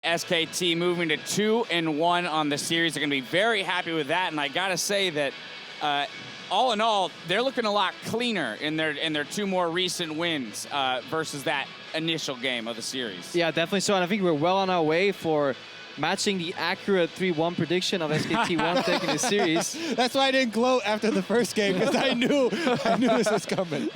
SKT moving to 2-1 on the series. They're going to be very happy with that. And I got to say that all in all, they're looking a lot cleaner in their two more recent wins versus that initial game of the series. Yeah, definitely so. And I think we're well on our way for matching the accurate 3-1 prediction of SKT1 taking the series. That's why I didn't gloat after the first game, because I knew this was coming.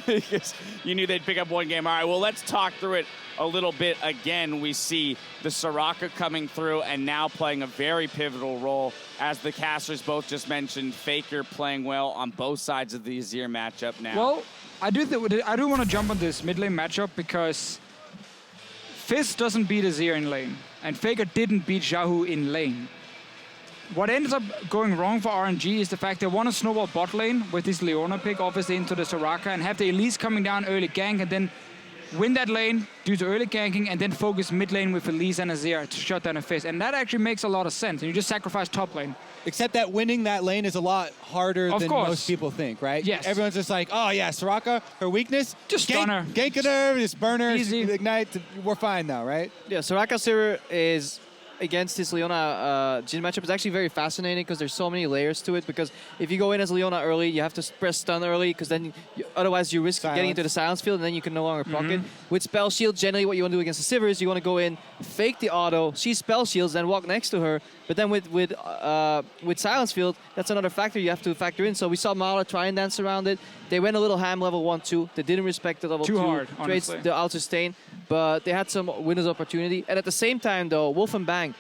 You knew they'd pick up one game. All right, well, let's talk through it a little bit. Again, we see the Soraka coming through and now playing a very pivotal role. As the casters both just mentioned, Faker playing well on both sides of the Azir matchup now. Well, I do want to jump on this mid lane matchup because Fizz doesn't beat Azir in lane, and Faker didn't beat xiaohu in lane. What ends up going wrong for RNG is the fact they want to snowball bot lane with this Leona pick, obviously into the Soraka, and have the Elise coming down early gank, and then win that lane due to early ganking, and then focus mid lane with Elise and Azir to shut down a Fizz. And that actually makes a lot of sense, and you just sacrifice top lane. Except that winning that lane is a lot harder than most people think, right? Yes. Everyone's just like, oh yeah, Soraka, her weakness? Just stun her. Gank her, just burn her, Easy. ignite, we're fine now, right? Yeah, Soraka Sivir is against this Leona Jhin matchup is actually very fascinating because there's so many layers to it. Because if you go in as Leona early, you have to press stun early because then otherwise you risk getting into the silence field and then you can no longer proc it. With spell shield, generally what you want to do against the Sivir is you want to go in, fake the auto, she spell shields, then walk next to her. But then with silence field, that's another factor you have to factor in. So we saw Mala try and dance around it. They went a little ham level 1-2. They didn't respect the level 2 hard, trades, honestly. the out sustain, but they had some windows of opportunity. And at the same time, though, Wolf and Bang,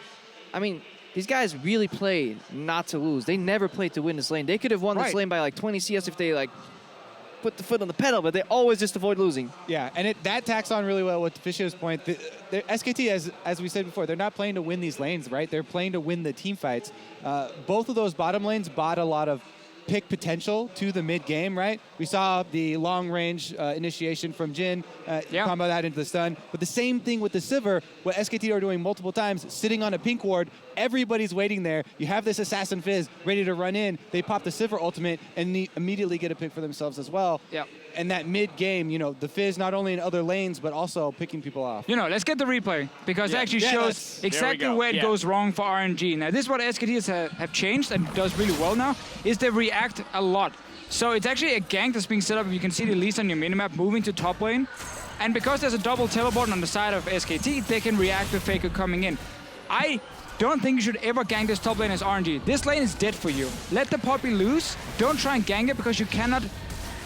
I mean, these guys really played not to lose. They never played to win this lane. They could have won this lane by like 20 CS if they like put the foot on the pedal, but they always just avoid losing. Yeah, and that tacks on really well with Fisho's point. The SKT, as we said before, they're not playing to win these lanes, right? They're playing to win the team fights. Both of those bottom lanes bought a lot of pick potential to the mid game, right? We saw the long range initiation from Jhin, combo that into the stun. But the same thing with the Sivir, what SKT are doing multiple times, sitting on a pink ward, everybody's waiting there. You have this Assassin Fizz ready to run in. They pop the Sivir ultimate and immediately get a pick for themselves as well. Yeah. And that mid game, you know, the Fizz not only in other lanes, but also picking people off. You know, let's get the replay because it actually shows exactly where it goes wrong for RNG. Now, this is what SKT have changed and does really well now, is they react a lot. So it's actually a gank that's being set up. You can see the Elise on your minimap moving to top lane. And because there's a double teleport on the side of SKT, they can react with Faker coming in. I don't think you should ever gank this top lane as RNG. This lane is dead for you. Let the poppy loose. Don't try and gank it because you cannot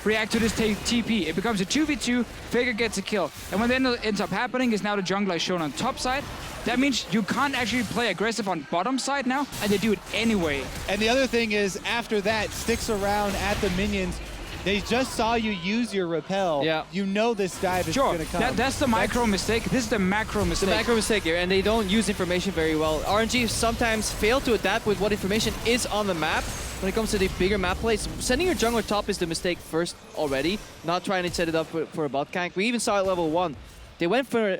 react to this TP. It becomes a 2v2, Faker gets a kill. And what then ends up happening is now the jungler is shown on top side. That means you can't actually play aggressive on bottom side now, and they do it anyway. And the other thing is, after that, sticks around at the minions. They just saw you use your repel. Yeah. You know this dive is going to come. That's the micro mistake. This is the macro mistake. The macro mistake here, and they don't use information very well. RNG sometimes fail to adapt with what information is on the map. When it comes to the bigger map plays, sending your jungler top is the mistake first already, not trying to set it up for a bot gank. We even saw at level 1. They went for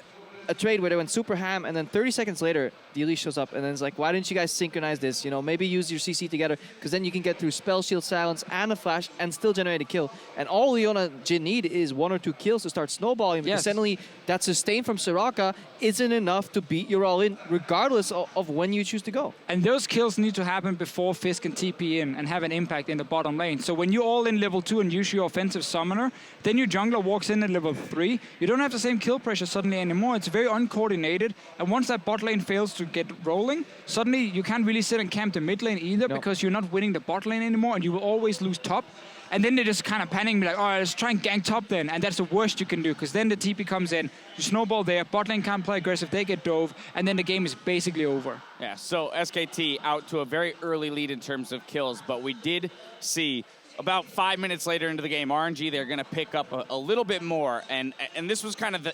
a trade where they went super ham, and then 30 seconds later, the Elise shows up, and then it's like, why didn't you guys synchronize this? You know, maybe use your CC together, because then you can get through spell, shield, silence, and a flash, and still generate a kill. And all Leona Jhin need is 1 or 2 kills to start snowballing, because suddenly that sustain from Soraka isn't enough to beat your all-in, regardless of when you choose to go. And those kills need to happen before Fizz can TP in and have an impact in the bottom lane. So when you're all in level 2 and use your offensive summoner, then your jungler walks in at level 3. You don't have the same kill pressure suddenly anymore. It's very uncoordinated. And once that bot lane fails to get rolling, suddenly you can't really sit and camp the mid lane either because you're not winning the bot lane anymore and you will always lose top. And then they just kind of panicking, be like, all right, let's try and gank top then. And that's the worst you can do because then the TP comes in, you snowball there, bot lane can't play aggressive, they get dove, and then the game is basically over. Yeah, so SKT out to a very early lead in terms of kills, but we did see about 5 minutes later into the game, RNG, they're going to pick up a little bit more. And this was kind of the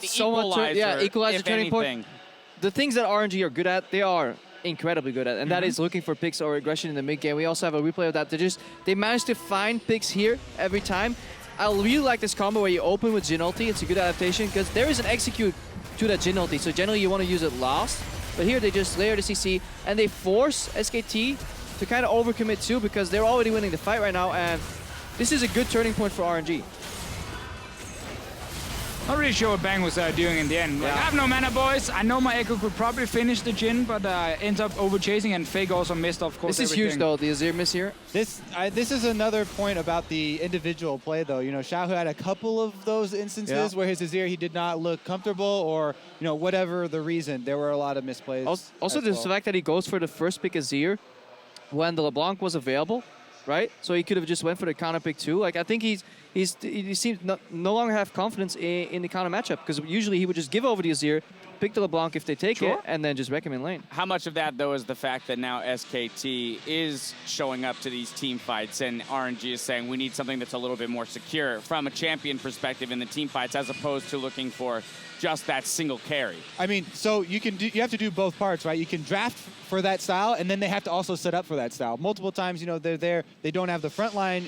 equalizer, equalizer if turning anything. point. The things that RNG are good at, they are incredibly good at, and that is looking for picks or aggression in the mid game. We also have a replay of that. They managed to find picks here every time. I really like this combo where you open with Jhin ulti. It's a good adaptation because there is an execute to that Jhin ulti, so generally you want to use it last. But here they just layer the CC and they force SKT to kind of overcommit too because they're already winning the fight right now, and this is a good turning point for RNG. Not really sure what Bang was doing in the end. Like, I have no mana, boys. I know my Ekko could probably finish the Jhin, but ends up over-chasing, and Fake also missed, of course, This is huge, though, the Azir miss here. This is another point about the individual play, though. You know, xiaohu had a couple of those instances where his Azir, he did not look comfortable, or, you know, whatever the reason, there were a lot of misplays. Also, the fact that he goes for the first pick Azir when the LeBlanc was available, right? So he could have just went for the counter pick too. Like, I think he seems no longer have confidence in the counter matchup, because usually he would just give over the Azir, pick the LeBlanc if they take it, and then just wreck him in lane. How much of that, though, is the fact that now SKT is showing up to these team fights and RNG is saying we need something that's a little bit more secure from a champion perspective in the team fights, as opposed to looking for just that single carry? I mean, so you have to do both parts, right? You can draft for that style, and then they have to also set up for that style. Multiple times, you know, they're there, they don't have the front line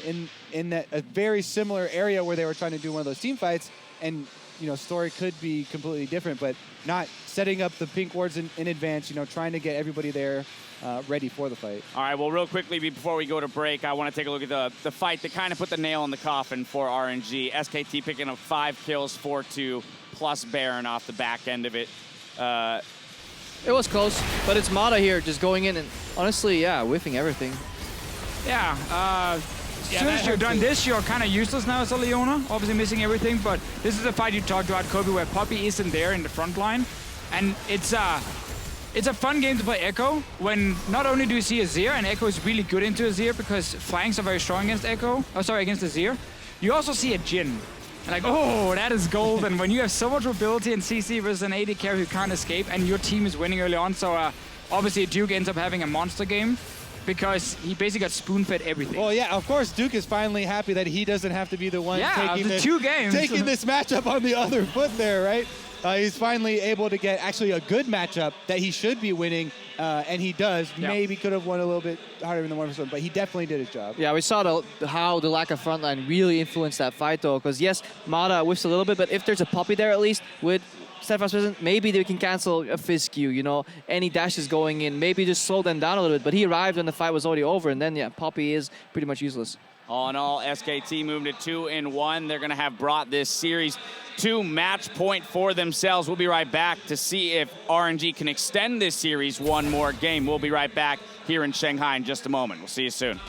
in a very similar area where they were trying to do one of those team fights, and, you know, story could be completely different, but not setting up the pink wards in advance, you know, trying to get everybody there ready for the fight. All right, well, real quickly, before we go to break, I want to take a look at the fight that kind of put the nail in the coffin for RNG. SKT picking up 5 kills, 4-2, plus Baron off the back end of it. It was close, but it's Mata here just going in and, honestly, whiffing everything. Yeah, as soon as you're done this, you're kind of useless now as a Leona, obviously missing everything, but this is the fight you talked about, Kobe, where Poppy isn't there in the front line, and it's a fun game to play Ekko when not only do you see Azir, and Ekko is really good into Azir because flanks are very strong against against Azir, you also see a Jhin. And like, oh, that is gold, and when you have so much mobility in CC versus an AD carry who can't escape, and your team is winning early on, so obviously Duke ends up having a monster game, because he basically got spoon-fed everything. Well, yeah, of course, Duke is finally happy that he doesn't have to be the one taking this matchup on the other foot there, right? He's finally able to get actually a good matchup that he should be winning, and he does. Yep. Maybe could have won a little bit harder than the 1%, but he definitely did his job. Yeah, we saw how the lack of frontline really influenced that fight, though, because yes, Mata whiffs a little bit, but if there's a Poppy there at least with Steadfast present, maybe they can cancel a Fizz Q, you know, any dashes going in, maybe just slow them down a little bit, but he arrived when the fight was already over, and then, yeah, Poppy is pretty much useless. All in all, SKT moving to 2-1. They're going to have brought this series to match point for themselves. We'll be right back to see if RNG can extend this series one more game. We'll be right back here in Shanghai in just a moment. We'll see you soon.